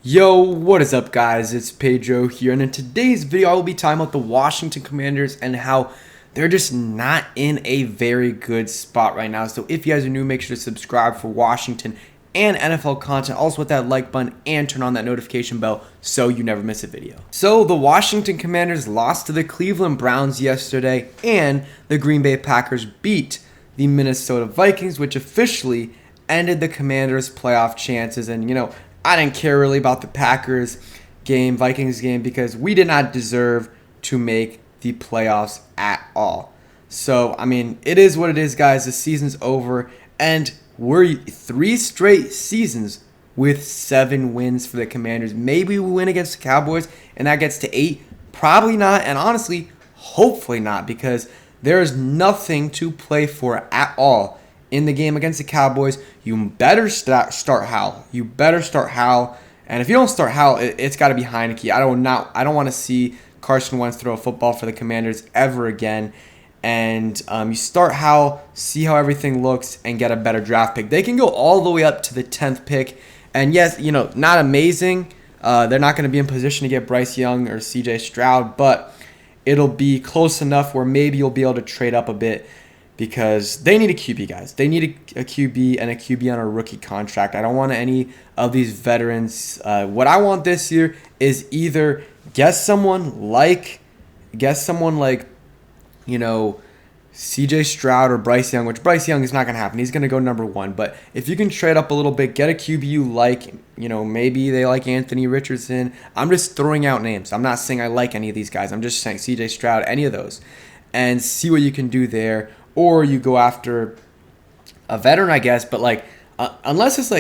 Yo, what is up guys? It's Pedro here, and in today's video I will be talking about the Washington Commanders and how they're just not in a very good spot right now. So if you guys are new, make sure to subscribe for Washington and NFL content. Also hit that like button and turn on that notification bell so you never miss a video. So the Washington Commanders lost to the Cleveland Browns yesterday, and the Green Bay Packers beat the Minnesota Vikings, which officially ended the Commanders' playoff chances. And I didn't care really about the Packers game, Vikings game, because we did not deserve to make the playoffs at all. So, it is what it is, guys. The season's over, and we're 3 straight seasons with 7 wins for the Commanders. Maybe we win against the Cowboys, and that gets to 8. Probably not, and honestly, hopefully not, because there is nothing to play for at all in the game against the Cowboys. You better start Howell. You better start Howell. And if you don't start Howell, it's got to be Heineke. I don't want to see Carson Wentz throw a football for the Commanders ever again. And you start Howell, see how everything looks, and get a better draft pick. They can go all the way up to the 10th pick. And yes, not amazing. They're not going to be in position to get Bryce Young or CJ Stroud, but it'll be close enough where maybe you'll be able to trade up a bit, because they need a QB, guys. They need a QB and a QB on a rookie contract. I don't want any of these veterans. What I want this year is either get someone like CJ Stroud or Bryce Young, which Bryce Young is not going to happen. He's going to go number 1. But if you can trade up a little bit, get a QB you like, maybe they like Anthony Richardson. I'm just throwing out names. I'm not saying I like any of these guys. I'm just saying CJ Stroud, any of those, and see what you can do there. Or you go after a veteran, I guess. But unless it's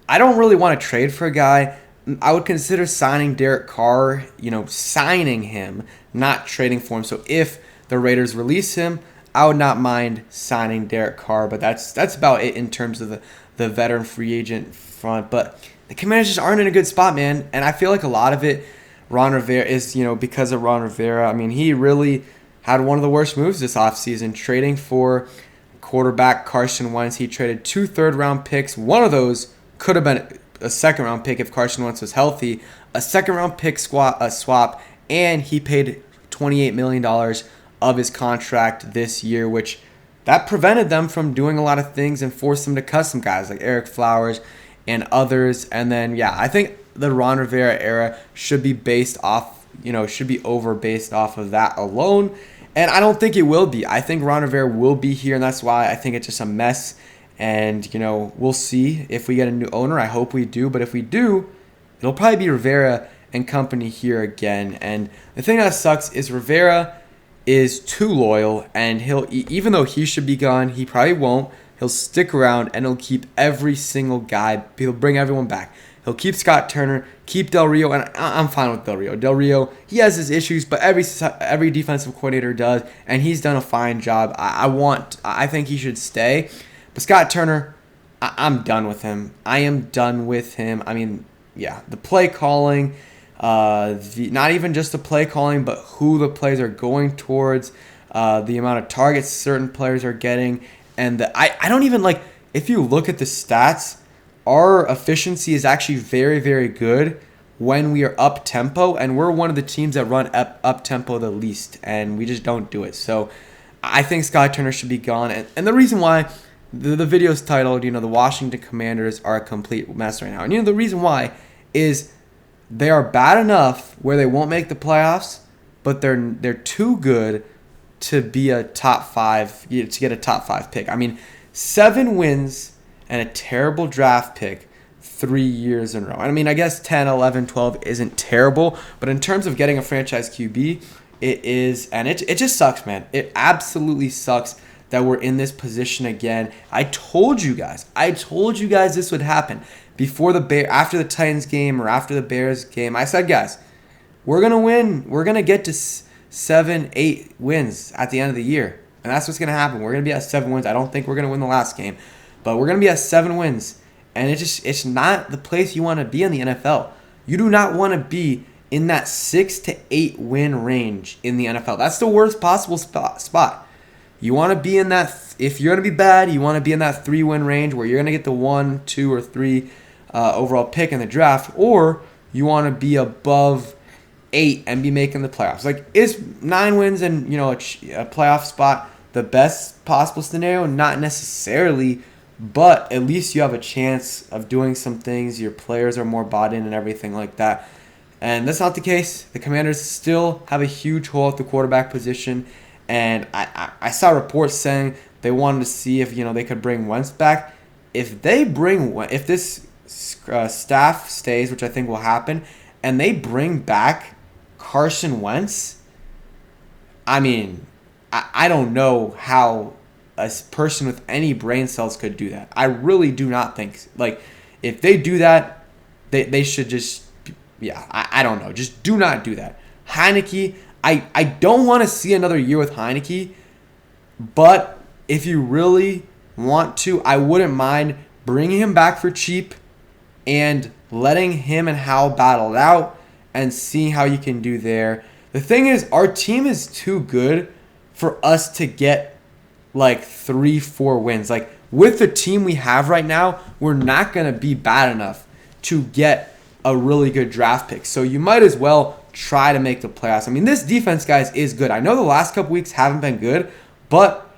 I don't really want to trade for a guy, I would consider signing Derek Carr. Signing him, not trading for him. So if the Raiders release him, I would not mind signing Derek Carr. But that's about it in terms of the veteran free agent front. But the Commanders just aren't in a good spot, man. And I feel like a lot of it, Ron Rivera, is because of Ron Rivera. He really had one of the worst moves this offseason, trading for quarterback Carson Wentz. He traded 2 third-round picks. One of those could have been a second-round pick if Carson Wentz was healthy. A second-round pick swap, and he paid $28 million of his contract this year, which that prevented them from doing a lot of things and forced them to cut some guys like Eric Flowers and others. And then, I think the Ron Rivera era should be based off of that alone. And I don't think it will be. I think Ron Rivera will be here, and that's why I think it's just a mess. And, we'll see if we get a new owner. I hope we do. But if we do, it'll probably be Rivera and company here again. And the thing that sucks is Rivera is too loyal, and even though he should be gone, he probably won't. He'll stick around, and he'll keep every single guy. He'll bring everyone back. He'll keep Scott Turner, keep Del Rio, and I'm fine with Del Rio. Del Rio, he has his issues, but every defensive coordinator does, and he's done a fine job. I think he should stay. But Scott Turner, I'm done with him. I am done with him. The play calling, not even just the play calling, but who the plays are going towards, the amount of targets certain players are getting, and I don't even if you look at the stats, our efficiency is actually very, very good when we are up-tempo, and we're one of the teams that run up-tempo the least, and we just don't do it. So I think Scott Turner should be gone. And the reason why, the video is titled, the Washington Commanders are a complete mess right now. And the reason why is they are bad enough where they won't make the playoffs, but they're too good to be a top 5, to get a top 5 pick. 7 wins and a terrible draft pick 3 years in a row. I guess 10, 11, 12 isn't terrible, but in terms of getting a franchise QB, it is, and it just sucks, man. It absolutely sucks that we're in this position again. I told you guys this would happen after the Titans game or after the Bears game. I said, guys, we're gonna win. We're gonna get to 7, 8 wins at the end of the year, and that's what's gonna happen. We're gonna be at 7 wins. I don't think we're gonna win the last game, but we're going to be at 7 wins. And it's not the place you want to be in the NFL. You do not want to be in that 6 to 8 win range in the NFL. That's the worst possible spot. You want to be in that, if you're going to be bad, you want to be in that 3-win range where you're going to get the 1, 2, or 3 overall pick in the draft, or you want to be above 8 and be making the playoffs. Like, is 9 wins and, a playoff spot the best possible scenario? Not necessarily, but at least you have a chance of doing some things. Your players are more bought in and everything like that. And that's not the case. The Commanders still have a huge hole at the quarterback position. And I saw reports saying they wanted to see if, they could bring Wentz back. If this staff stays, which I think will happen, and they bring back Carson Wentz, I mean, I don't know how a person with any brain cells could do that. I really do not think. Like, if they do that, they should just, I don't know. Just do not do that. Heineke, I don't want to see another year with Heineke, but if you really want to, I wouldn't mind bringing him back for cheap and letting him and Hal battle it out and seeing how you can do there. The thing is, our team is too good for us to get like 3-4 wins. Like, with the team we have right now, we're not going to be bad enough to get a really good draft pick. So you might as well try to make the playoffs. I mean, this defense, guys, is good. I know the last couple weeks haven't been good, but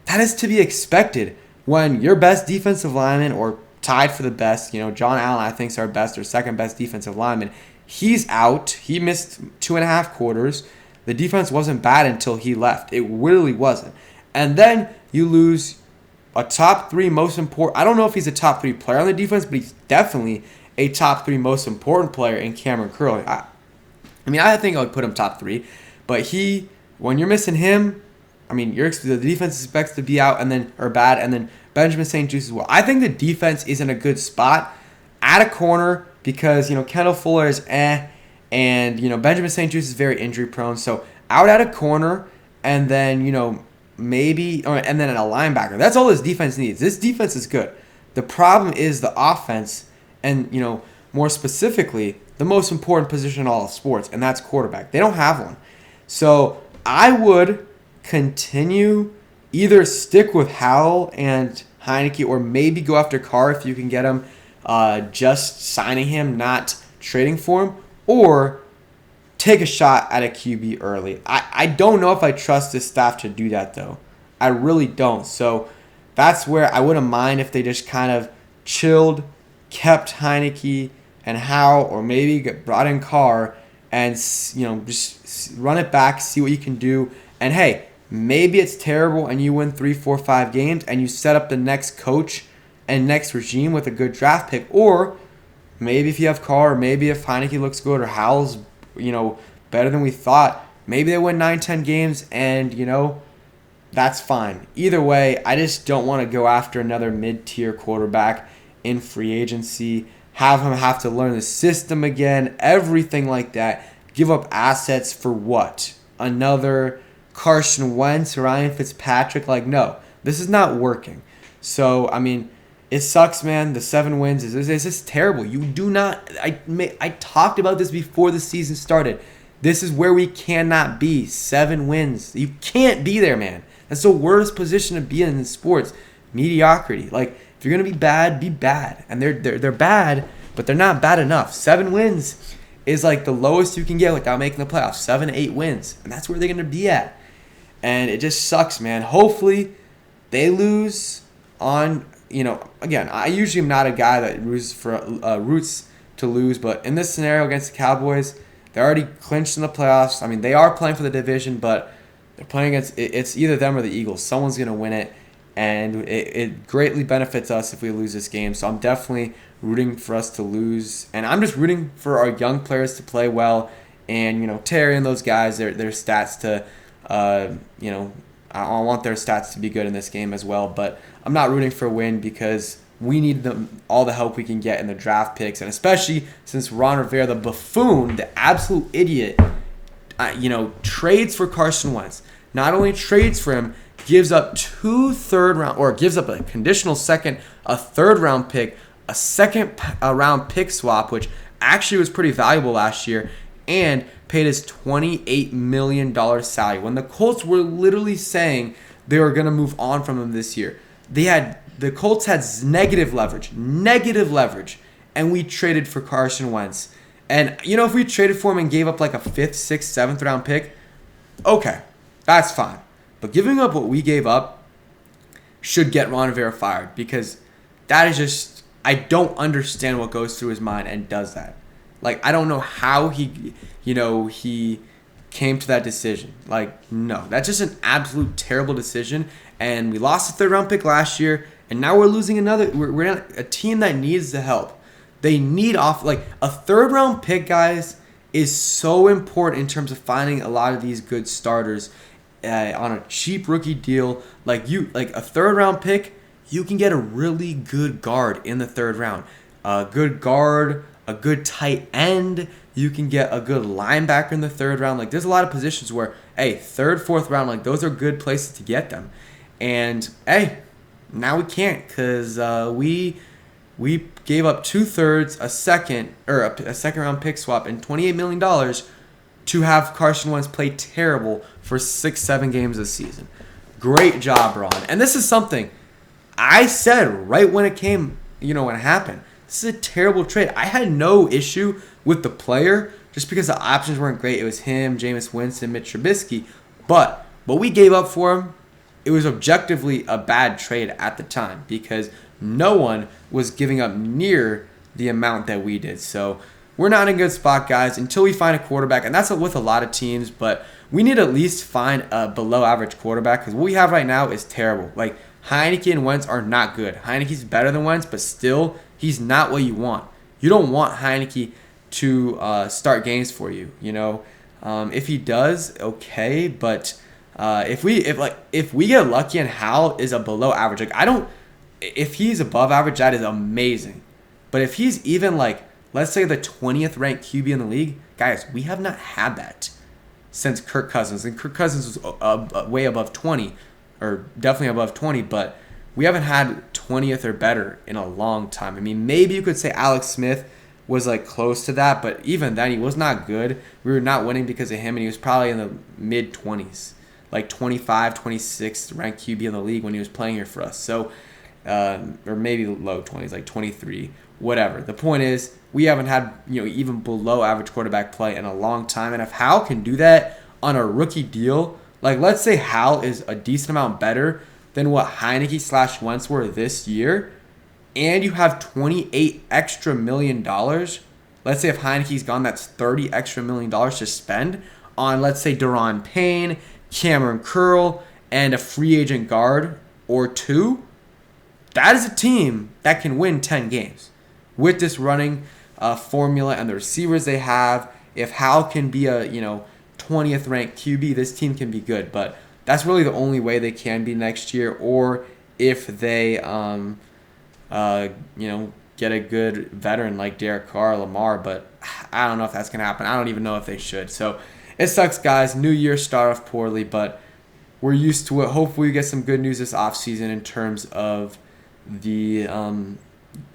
that is to be expected when your best defensive lineman, or tied for the best, John Allen, I think, is our best or second best defensive lineman. He's out. He missed 2.5 quarters. The defense wasn't bad until he left. It really wasn't. And then you lose a top 3 most important. I don't know if he's a top 3 player on the defense, but he's definitely a top 3 most important player in Cameron Curley. I think I would put him top 3. But when you're missing him, I mean, the defense expects to be out and then Benjamin St. Juste as well. I think the defense is in a good spot at a corner because, Kendall Fuller is and, Benjamin St. Juste is very injury prone. So out at a corner and then, and then at a linebacker. That's all this defense needs. This defense is good. The problem is the offense and, more specifically, the most important position in all of sports, and that's quarterback. They don't have one. So I would continue, either stick with Howell and Heineke or maybe go after Carr if you can get him, just signing him, not trading for him, or take a shot at a QB early. I don't know if I trust this staff to do that, though. I really don't. So that's where I wouldn't mind if they just kind of chilled, kept Heineke and Howell, or maybe brought in Carr and, just run it back, see what you can do. And, hey, maybe it's terrible and you win 3, 4, 5 games and you set up the next coach and next regime with a good draft pick. Or maybe if you have Carr, or maybe if Heineke looks good or Howell's, better than we thought, maybe they win 9, 10 games and, that's fine. Either way, I just don't want to go after another mid-tier quarterback in free agency, have him have to learn the system again, everything like that. Give up assets for what? Another Carson Wentz, Ryan Fitzpatrick? Like, no, this is not working. So, I mean, it sucks, man. The 7 wins is just terrible. You do not. I talked about this before the season started. This is where we cannot be. 7 wins. You can't be there, man. That's the worst position to be in sports. Mediocrity. Like, if you're gonna be bad, be bad. And they're bad, but they're not bad enough. 7 wins is like the lowest you can get without making the playoffs. 7, 8 wins, and that's where they're gonna be at. And it just sucks, man. Hopefully, they lose on. Again, I usually am not a guy that roots to lose, but in this scenario against the Cowboys, they're already clinched in the playoffs. I mean, they are playing for the division, but they're playing against. It's either them or the Eagles. Someone's gonna win it. And it greatly benefits us if we lose this game. So I'm definitely rooting for us to lose. And I'm just rooting for our young players to play well. And, Terry and those guys, their stats to, I want their stats to be good in this game as well. But I'm not rooting for a win because we need all the help we can get in the draft picks. And especially since Ron Rivera, the buffoon, the absolute idiot, trades for Carson Wentz. Not only trades for him, gives up 2 third-round, or gives up a conditional second, a third-round pick, a second-round pick swap, which actually was pretty valuable last year, and paid his $28 million salary. When the Colts were literally saying they were going to move on from him this year, the Colts had negative leverage, and we traded for Carson Wentz. And, if we traded for him and gave up like a 5th, 6th, 7th round pick, okay, that's fine. But giving up what we gave up should get Ron Rivera fired, because that is just, I don't understand what goes through his mind and does that. Like, I don't know how he came to that decision. Like, no, that's just an absolute terrible decision. And we lost the 3rd round pick last year, and now we're losing another. We're a team that needs the help. They need a 3rd round pick, guys, is so important in terms of finding a lot of these good starters on a cheap rookie deal. Like a 3rd round pick, you can get a really good guard in the 3rd round. A good guard, a good tight end. You can get a good linebacker in the 3rd round. Like, there's a lot of positions where, 3rd, 4th round, like, those are good places to get them. And, now we can't, because we gave up 2/3, a second round pick swap, and $28 million to have Carson Wentz play terrible for 6-7 games this season. Great job, Ron. And this is something I said right when it came, when it happened. This is a terrible trade. I had no issue with the player just because the options weren't great. It was him, Jameis Winston, Mitch Trubisky. But what we gave up for him, it was objectively a bad trade at the time, because no one was giving up near the amount that we did. So we're not in a good spot, guys, until we find a quarterback. And that's with a lot of teams, but we need to at least find a below average quarterback, because what we have right now is terrible. Like, Heineke and Wentz are not good. Heineke's better than Wentz, but still, he's not what you want. You don't want Heineke to start games for you. If he does, okay, but if we get lucky and Hal is a below average, if he's above average, that is amazing. But if he's even let's say the 20th ranked QB in the league, guys, we have not had that since Kirk Cousins, and Kirk Cousins was way above 20, or definitely above 20, but we haven't had 20th or better in a long time. I mean, maybe you could say Alex Smith was close to that, but even then he was not good. We were not winning because of him, and he was probably in the mid 20s, 25, 26th ranked QB in the league when he was playing here for us. So, or maybe low 20s, 23, whatever. The point is, we haven't had even below average quarterback play in a long time, and if Hal can do that on a rookie deal, let's say Hal is a decent amount better than what Heineke / Wentz were this year, and you have $28 extra million. Let's say if Heineke's gone, that's $30 extra million to spend on, let's say, Daron Payne, Cameron Curl, and a free agent guard or two. That is a team that can win 10 games with this running formula and the receivers they have. If Hal can be a 20th ranked QB, this team can be good. But that's really the only way they can be next year, or if they get a good veteran like Derek Carr or Lamar. But I don't know if that's gonna happen. I don't even know if they should. So it sucks, guys. New year start off poorly, but we're used to it. Hopefully we get some good news this offseason in terms of the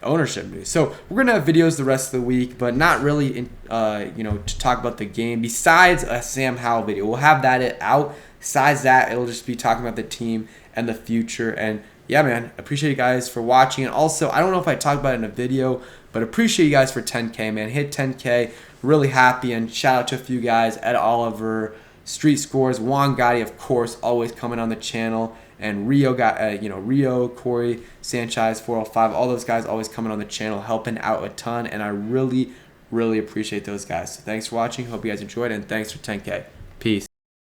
ownership news. So we're gonna have videos the rest of the week, but not really to talk about the game besides a Sam Howell video. We'll have that out. Besides that, it'll just be talking about the team and the future. And yeah, man, appreciate you guys for watching. And also, I don't know if I talked about it in a video, but appreciate you guys for 10K, man. Hit 10K, really happy. And shout out to a few guys, Ed Oliver, Street Scores, Juan Gotti, of course, always coming on the channel. And Rio Rio, Corey, Sanchez, 405, all those guys always coming on the channel, helping out a ton. And I really, really appreciate those guys. So thanks for watching. Hope you guys enjoyed, and thanks for 10K.